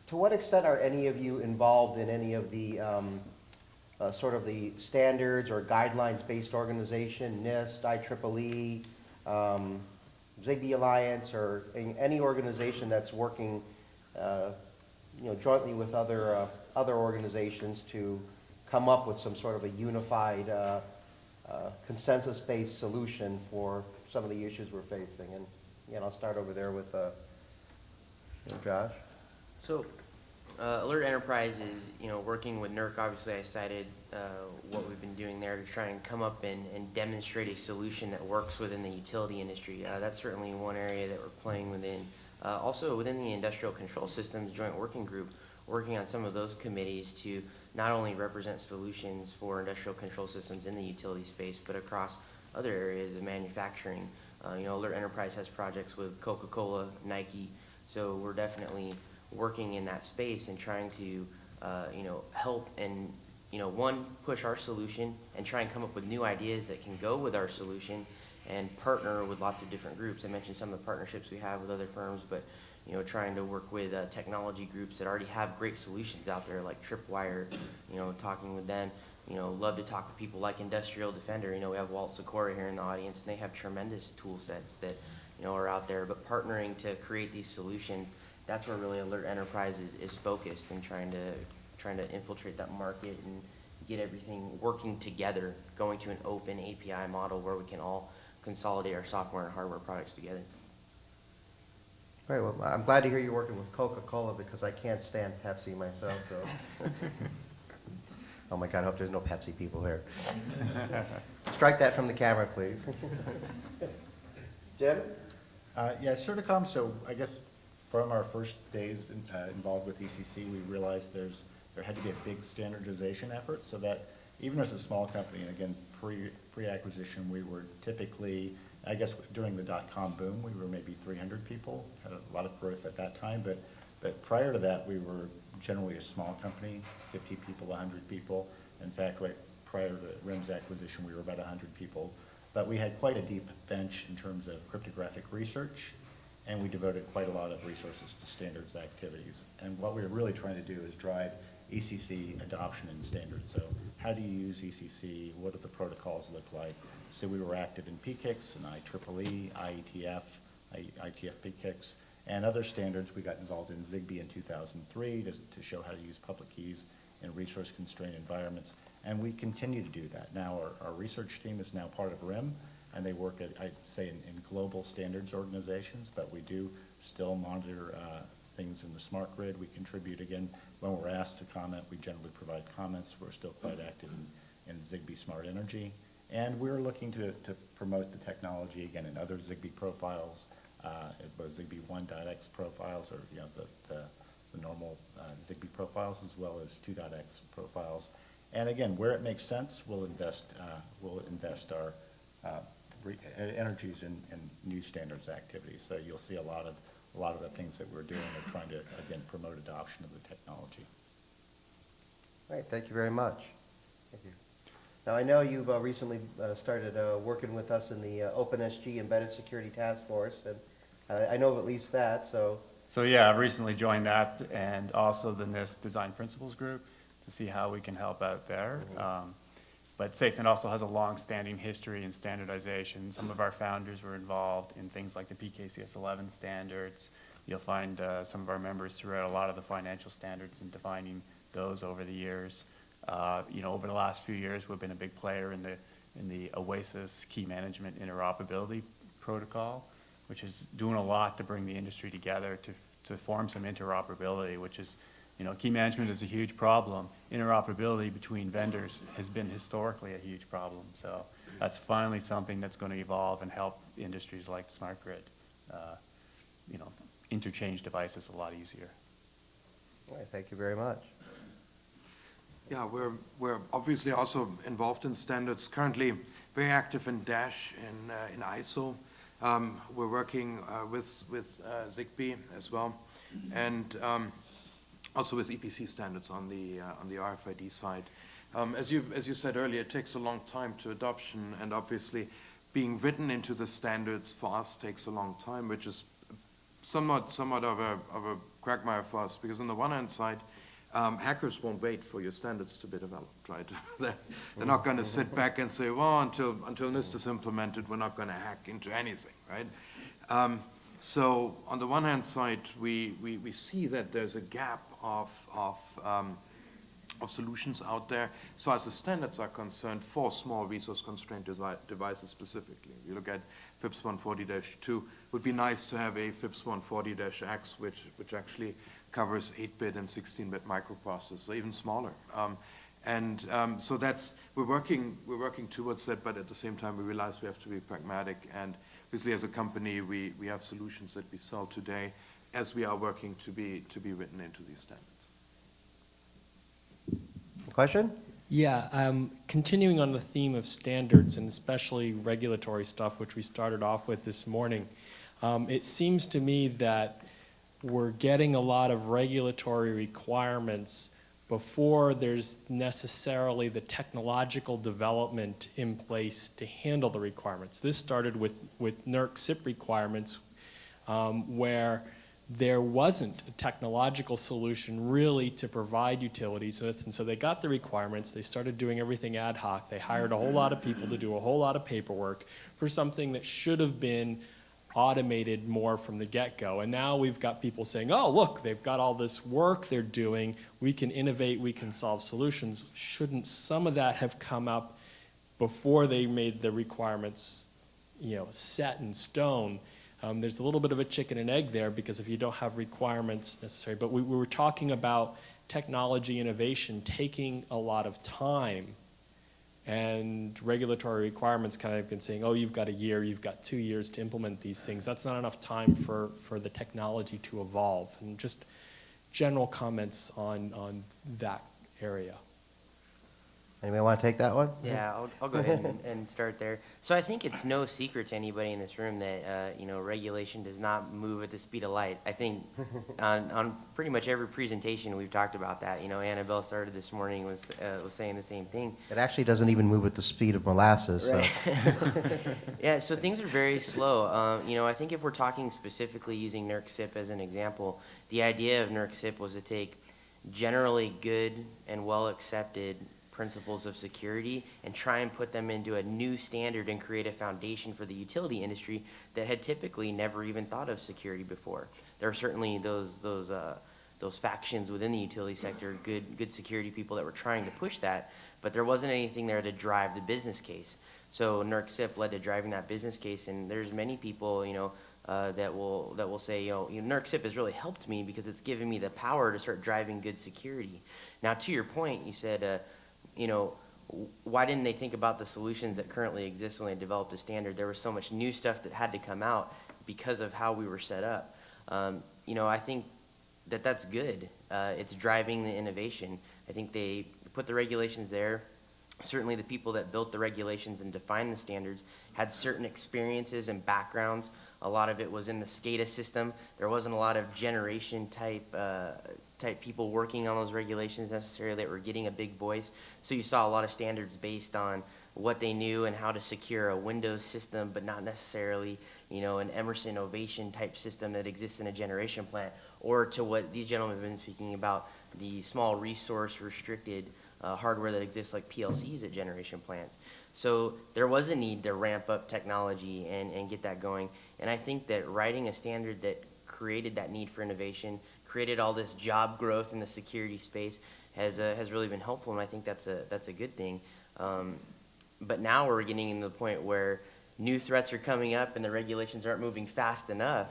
To what extent are any of you involved in any of the sort of the standards or guidelines-based organization, NIST, IEEE, Zigbee Alliance, or any organization that's working, jointly with other organizations to come up with some sort of a unified, consensus-based solution for some of the issues we're facing? And again, I'll start over there with Josh. So, Alert Enterprise is, working with NERC. Obviously, I cited what we've been doing there to try and come up and demonstrate a solution that works within the utility industry. That's certainly one area that we're playing within. Also, within the Industrial Control Systems Joint Working Group, working on some of those committees to not only represent solutions for industrial control systems in the utility space, but across other areas of manufacturing. Alert Enterprise has projects with Coca-Cola, Nike, so we're definitely working in that space and trying to, help and, one, push our solution and try and come up with new ideas that can go with our solution and partner with lots of different groups. I mentioned some of the partnerships we have with other firms, but, trying to work with technology groups that already have great solutions out there like Tripwire, talking with them. Love to talk with people like Industrial Defender. We have Walt Sikora here in the audience, and they have tremendous tool sets that, are out there. But partnering to create these solutions, that's where really Alert Enterprise is focused and trying to infiltrate that market and get everything working together, going to an open API model where we can all consolidate our software and hardware products together. All right, well, I'm glad to hear you're working with Coca-Cola because I can't stand Pepsi myself, so. Oh my God, I hope there's no Pepsi people here. Strike that from the camera, please. Jim? Yeah, Certicom, so I guess from our first days involved with ECC, we realized there had to be a big standardization effort so that even as a small company, and again, pre-acquisition, we were typically, I guess during the dot-com boom, we were maybe 300 people, had a lot of growth at that time, but prior to that, we were generally a small company, 50 people, 100 people. In fact, right prior to RIM's acquisition, we were about 100 people. But we had quite a deep bench in terms of cryptographic research, and we devoted quite a lot of resources to standards activities. And what we were really trying to do is drive ECC adoption in standards. So how do you use ECC? What do the protocols look like? So we were active in PKICS and IEEE, IETF, IETF PKICS, and other standards. We got involved in Zigbee in 2003 to show how to use public keys in resource-constrained environments. And we continue to do that. Now our research team is now part of RIM, and they work at, I'd say, in global standards organizations, but we do still monitor things in the smart grid. We contribute, again, when we're asked to comment, we generally provide comments. We're still quite active in Zigbee Smart Energy. And we're looking to promote the technology, again, in other Zigbee profiles, both Zigbee 1.x profiles, or the normal Zigbee profiles, as well as 2.x profiles. And again, where it makes sense, we'll invest our energies in new standards activities. So you'll see a lot of the things that we're doing are trying to, again, promote adoption of the technology. All right, thank you very much. Thank you. Now, I know you've recently started working with us in the OpenSG Embedded Security Task Force, and I know of at least that, so. So yeah, I've recently joined that, and also the NIST Design Principles Group to see how we can help out there. Mm-hmm. But SafeNet also has a long-standing history in standardization. Some of our founders were involved in things like the PKCS 11 standards. You'll find some of our members throughout a lot of the financial standards and defining those over the years. Over the last few years, we've been a big player in the OASIS Key Management Interoperability Protocol, which is doing a lot to bring the industry together to form some interoperability, which is, key management is a huge problem. Interoperability between vendors has been historically a huge problem. So that's finally something that's going to evolve and help industries like smart grid, interchange devices a lot easier. All right, thank you very much. Yeah, we're obviously also involved in standards. Currently, very active in DASH in ISO. We're working with Zigbee as well, and also with EPC standards on the RFID side. As you said earlier, it takes a long time to adoption, and obviously, being written into the standards for us takes a long time, which is somewhat of a quagmire for us, because on the one hand side, hackers won't wait for your standards to be developed, right? They're not going to sit back and say, well, until NIST is implemented, we're not going to hack into anything, right? So on the one hand side, we see that there's a gap of solutions out there, as far as the standards are concerned, for small resource-constrained devices specifically. If you look at FIPS 140-2, it would be nice to have a FIPS 140-X, which actually covers 8-bit and 16-bit microprocessors, so even smaller. So we're working towards that, but at the same time, we realize we have to be pragmatic, and obviously, as a company, we have solutions that we sell today as we are working to be written into these standards. Question? Yeah, continuing on the theme of standards and especially regulatory stuff, which we started off with this morning, it seems to me that we're getting a lot of regulatory requirements before there's necessarily the technological development in place to handle the requirements. This started with NERC SIP requirements where there wasn't a technological solution really to provide utilities with, and so they got the requirements, they started doing everything ad hoc, they hired a whole lot of people to do a whole lot of paperwork for something that should have been automated more from the get-go. And now we've got people saying, oh, look, they've got all this work they're doing, we can innovate, we can solve solutions. Shouldn't some of that have come up before they made the requirements, set in stone? There's a little bit of a chicken and egg there, because if you don't have requirements necessary, but we were talking about technology innovation taking a lot of time, and regulatory requirements kind of been saying, oh, you've got a year, you've got 2 years to implement these things. That's not enough time for the technology to evolve. And just general comments on that area. Anybody want to take that one? Yeah, I'll go ahead and start there. So I think it's no secret to anybody in this room that, regulation does not move at the speed of light. I think on pretty much every presentation we've talked about that. Annabelle started this morning was saying the same thing. It actually doesn't even move at the speed of molasses. Right. So. Yeah, so things are very slow. I think if we're talking specifically using NERC SIP as an example, the idea of NERC SIP was to take generally good and well accepted principles of security and try and put them into a new standard and create a foundation for the utility industry that had typically never even thought of security before. There are certainly those factions within the utility sector, good security people that were trying to push that, but there wasn't anything there to drive the business case. So NERC SIP led to driving that business case, and there's many people, that will say, NERC SIP has really helped me because it's given me the power to start driving good security. Now, to your point, you said, why didn't they think about the solutions that currently exist when they developed a standard? There was so much new stuff that had to come out because of how we were set up. I think that's good. It's driving the innovation. I think they put the regulations there. Certainly the people that built the regulations and defined the standards had certain experiences and backgrounds. A lot of it was in the SCADA system. There wasn't a lot of generation type people working on those regulations necessarily that were getting a big voice. So you saw a lot of standards based on what they knew and how to secure a Windows system, but not necessarily, an Emerson Ovation type system that exists in a generation plant, or to what these gentlemen have been speaking about, the small resource restricted hardware that exists like PLCs at generation plants. So there was a need to ramp up technology and get that going. And I think that writing a standard that created that need for innovation, created all this job growth in the security space has really been helpful, and I think that's a good thing. But now we're getting to the point where new threats are coming up and the regulations aren't moving fast enough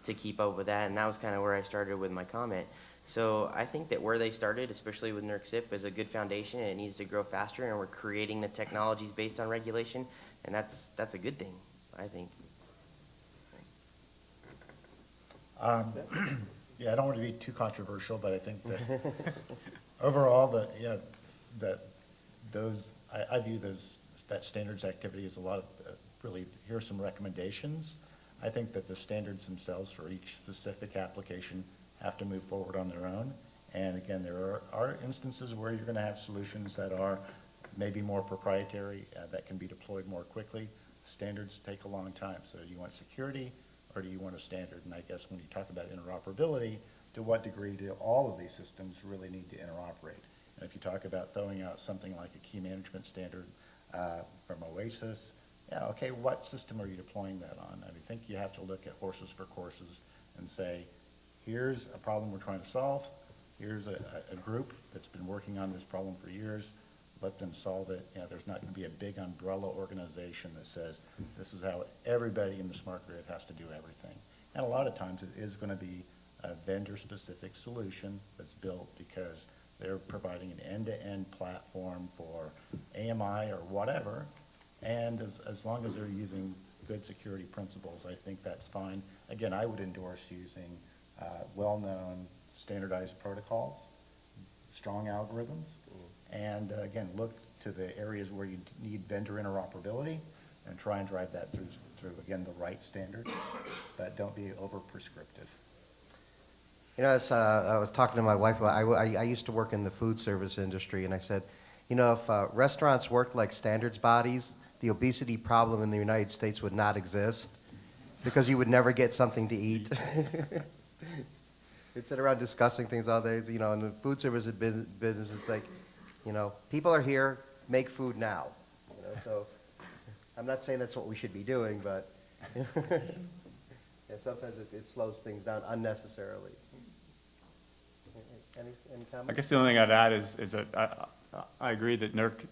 to keep up with that, and that was kind of where I started with my comment. So I think that where they started, especially with NERC SIP, is a good foundation, and it needs to grow faster, and we're creating the technologies based on regulation, and that's a good thing, I think. Yeah, I don't want to be too controversial, but I think that overall, I view that standards activity as a lot of, really, here are some recommendations. I think that the standards themselves for each specific application have to move forward on their own. And again, there are instances where you're going to have solutions that are maybe more proprietary, that can be deployed more quickly. Standards take a long time. So do you want security or do you want a standard? And I guess when you talk about interoperability, to what degree do all of these systems really need to interoperate? And if you talk about throwing out something like a key management standard from Oasis, yeah, okay, what system are you deploying that on? I think you have to look at horses for courses and say, here's a problem we're trying to solve. Here's a group that's been working on this problem for years. Let them solve it. You know, there's not going to be a big umbrella organization that says this is how everybody in the smart grid has to do everything. And a lot of times it is going to be a vendor-specific solution that's built because they're providing an end-to-end platform for AMI or whatever. And as long as they're using good security principles, I think that's fine. Again, I would endorse using well-known standardized protocols, strong algorithms, and again, look to the areas where you need vendor interoperability and try and drive that through again, the right standards, but don't be over-prescriptive. You know, I was talking to my wife, I used to work in the food service industry, and I said, you know, if restaurants worked like standards bodies, the obesity problem in the United States would not exist because you would never get something to eat. We'd sit around discussing things all day, you know, in the food service business, it's like, you know, people are here, make food now. You know, so I'm not saying that's what we should be doing, but and sometimes it slows things down unnecessarily. Any comments? I guess the only thing I'd add is that I agree that NERC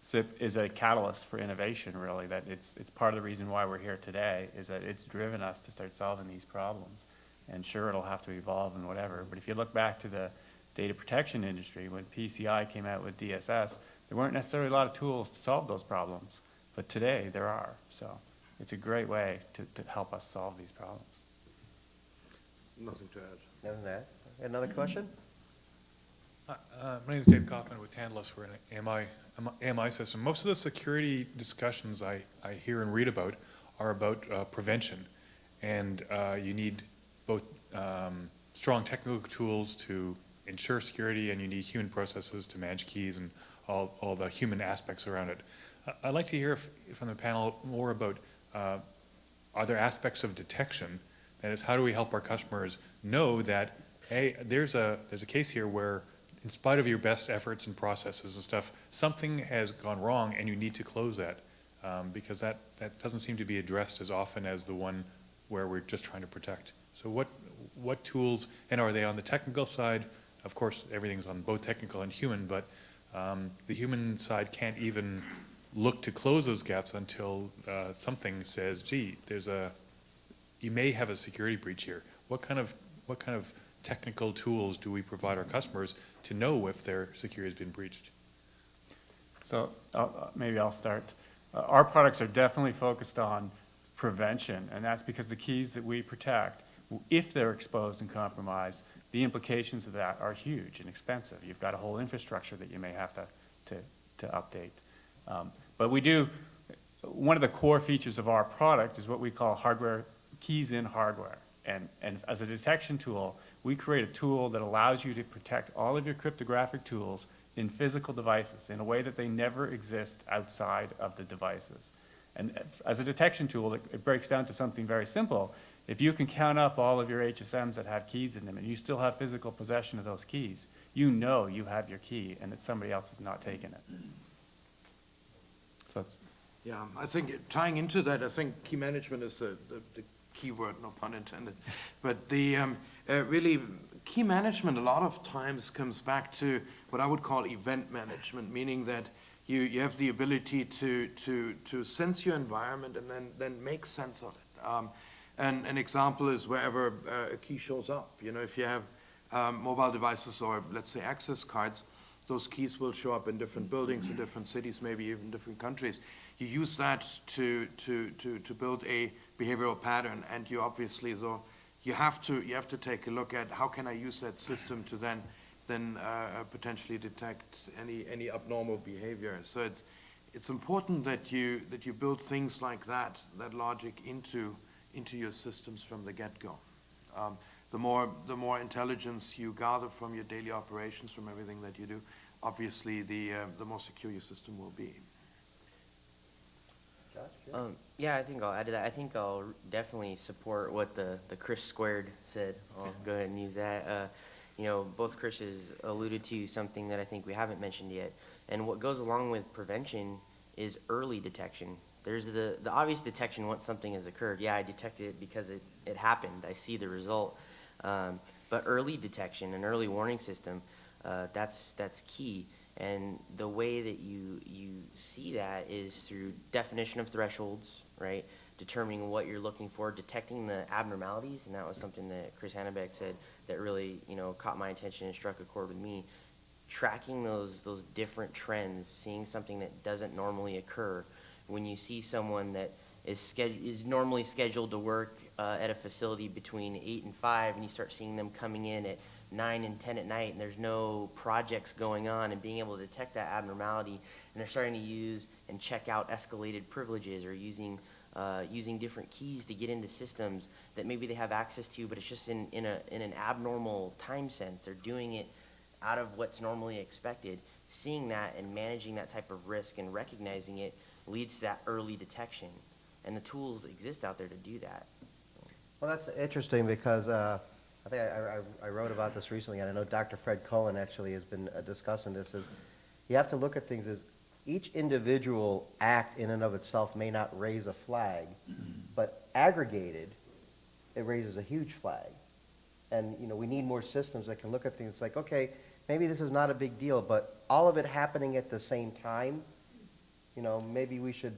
SIP is a catalyst for innovation, really, that it's part of the reason why we're here today, is that it's driven us to start solving these problems. And sure, it'll have to evolve and whatever, but if you look back to the data protection industry, when PCI came out with DSS, there weren't necessarily a lot of tools to solve those problems, but today there are. So it's a great way to help us solve these problems. Nothing to add. Other than that, another question? My name is Dave Kaufman with Tantalus. We're an AMI system. Most of the security discussions I hear and read about are about prevention. And you need both strong technical tools to ensure security, and you need human processes to manage keys and all the human aspects around it. I'd like to hear from the panel more about are there aspects of detection? That is, how do we help our customers know that, hey, there's a case here where, in spite of your best efforts and processes and stuff, something has gone wrong and you need to close that, because that doesn't seem to be addressed as often as the one where we're just trying to protect. So what tools, and are they on the technical side? Of course, everything's on both technical and human, but the human side can't even look to close those gaps until something says, gee, you may have a security breach here. What kind of technical tools do we provide our customers to know if their security has been breached? So maybe I'll start. Our products are definitely focused on prevention, and that's because the keys that we protect, if they're exposed and compromised, the implications of that are huge and expensive. You've got a whole infrastructure that you may have to update. But we do, one of the core features of our product is what we call hardware, keys in hardware. And as a detection tool, we create a tool that allows you to protect all of your cryptographic tools in physical devices in a way that they never exist outside of the devices. And as a detection tool, it breaks down to something very simple. If you can count up all of your HSMs that have keys in them and you still have physical possession of those keys, you know you have your key and that somebody else has not taken it. So it's, Yeah, I think tying into that, I think key management is the key word, no pun intended. But the really key management a lot of times comes back to what I would call event management, meaning that you have the ability to sense your environment and then make sense of it. And an example is wherever a key shows up. You know, if you have mobile devices or let's say access cards, those keys will show up in different buildings, in different cities, maybe even different countries. You use that to build a behavioral pattern, and you obviously though you have to take a look at how can I use that system to then potentially detect any abnormal behavior. So it's important that you build things like that logic into your systems from the get-go. The more intelligence you gather from your daily operations, from everything that you do, obviously the more secure your system will be. Yeah, I think I'll add to that. I think I'll definitely support what the Chris squared said. I'll go ahead and use that. Both Chris's alluded to something that I think we haven't mentioned yet. And what goes along with prevention is early detection. There's the obvious detection once something has occurred. Yeah, I detected it because it happened. I see the result. But early detection, an early warning system, that's key. And the way that you see that is through definition of thresholds, right? Determining what you're looking for, detecting the abnormalities, and that was something that Chris Hannebeck said that really, caught my attention and struck a chord with me. Tracking those different trends, seeing something that doesn't normally occur. When you see someone that is normally scheduled to work at a facility between 8 and 5, and you start seeing them coming in at 9 and 10 at night, and there's no projects going on, and being able to detect that abnormality, and they're starting to use and check out escalated privileges, or using different keys to get into systems that maybe they have access to, but it's just in an abnormal time sense. They're doing it out of what's normally expected. Seeing that and managing that type of risk and recognizing it leads to that early detection, and the tools exist out there to do that. Well, that's interesting because I think I wrote about this recently, and I know Dr. Fred Cohen actually has been discussing this, is you have to look at things as each individual act in and of itself may not raise a flag, but aggregated, it raises a huge flag. And, we need more systems that can look at things like, okay, maybe this is not a big deal, but all of it happening at the same time, maybe we should,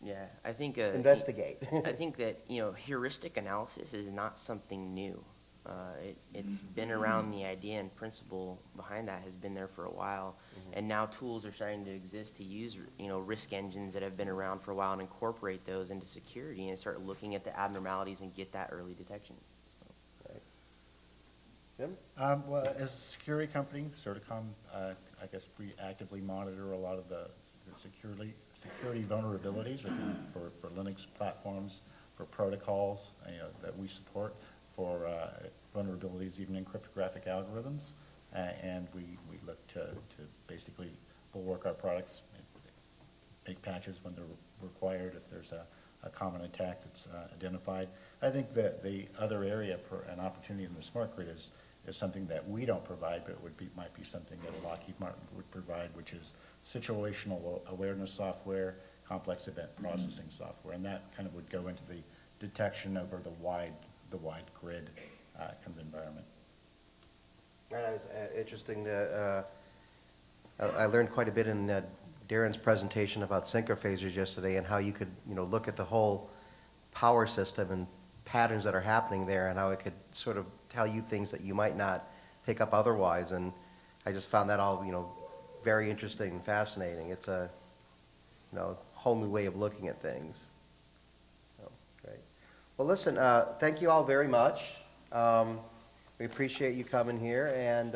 Yeah, I think investigate. I think that heuristic analysis is not something new. It's been around. The idea and principle behind that has been there for a while, and now tools are starting to exist to use risk engines that have been around for a while and incorporate those into security and start looking at the abnormalities and get that early detection. Right. Jim? Well, as a security company, Certicom, I guess we actively monitor a lot of the security vulnerabilities for Linux platforms, for protocols that we support, for vulnerabilities even in cryptographic algorithms, and we look to basically bulwark our products, make patches when they're required if there's a common attack that's identified. I think that the other area for an opportunity in the smart grid is something that we don't provide, but might be something that Lockheed Martin would provide, which is situational awareness software, complex event processing software, and that kind of would go into the detection over the wide grid kind of environment. That was interesting. I learned quite a bit in Darren's presentation about synchrophasers yesterday, and how you could look at the whole power system and patterns that are happening there, and how it could sort of tell you things that you might not pick up otherwise. And I just found that all very interesting and fascinating. It's a whole new way of looking at things. So, great. Well, listen, thank you all very much. We appreciate you coming here, and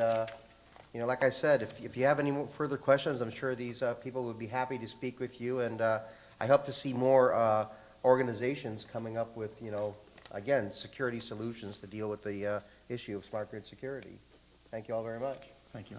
like I said, if you have any further questions, I'm sure these people would be happy to speak with you, and I hope to see more organizations coming up with, again, security solutions to deal with the issue of smart grid security. Thank you all very much. Thank you.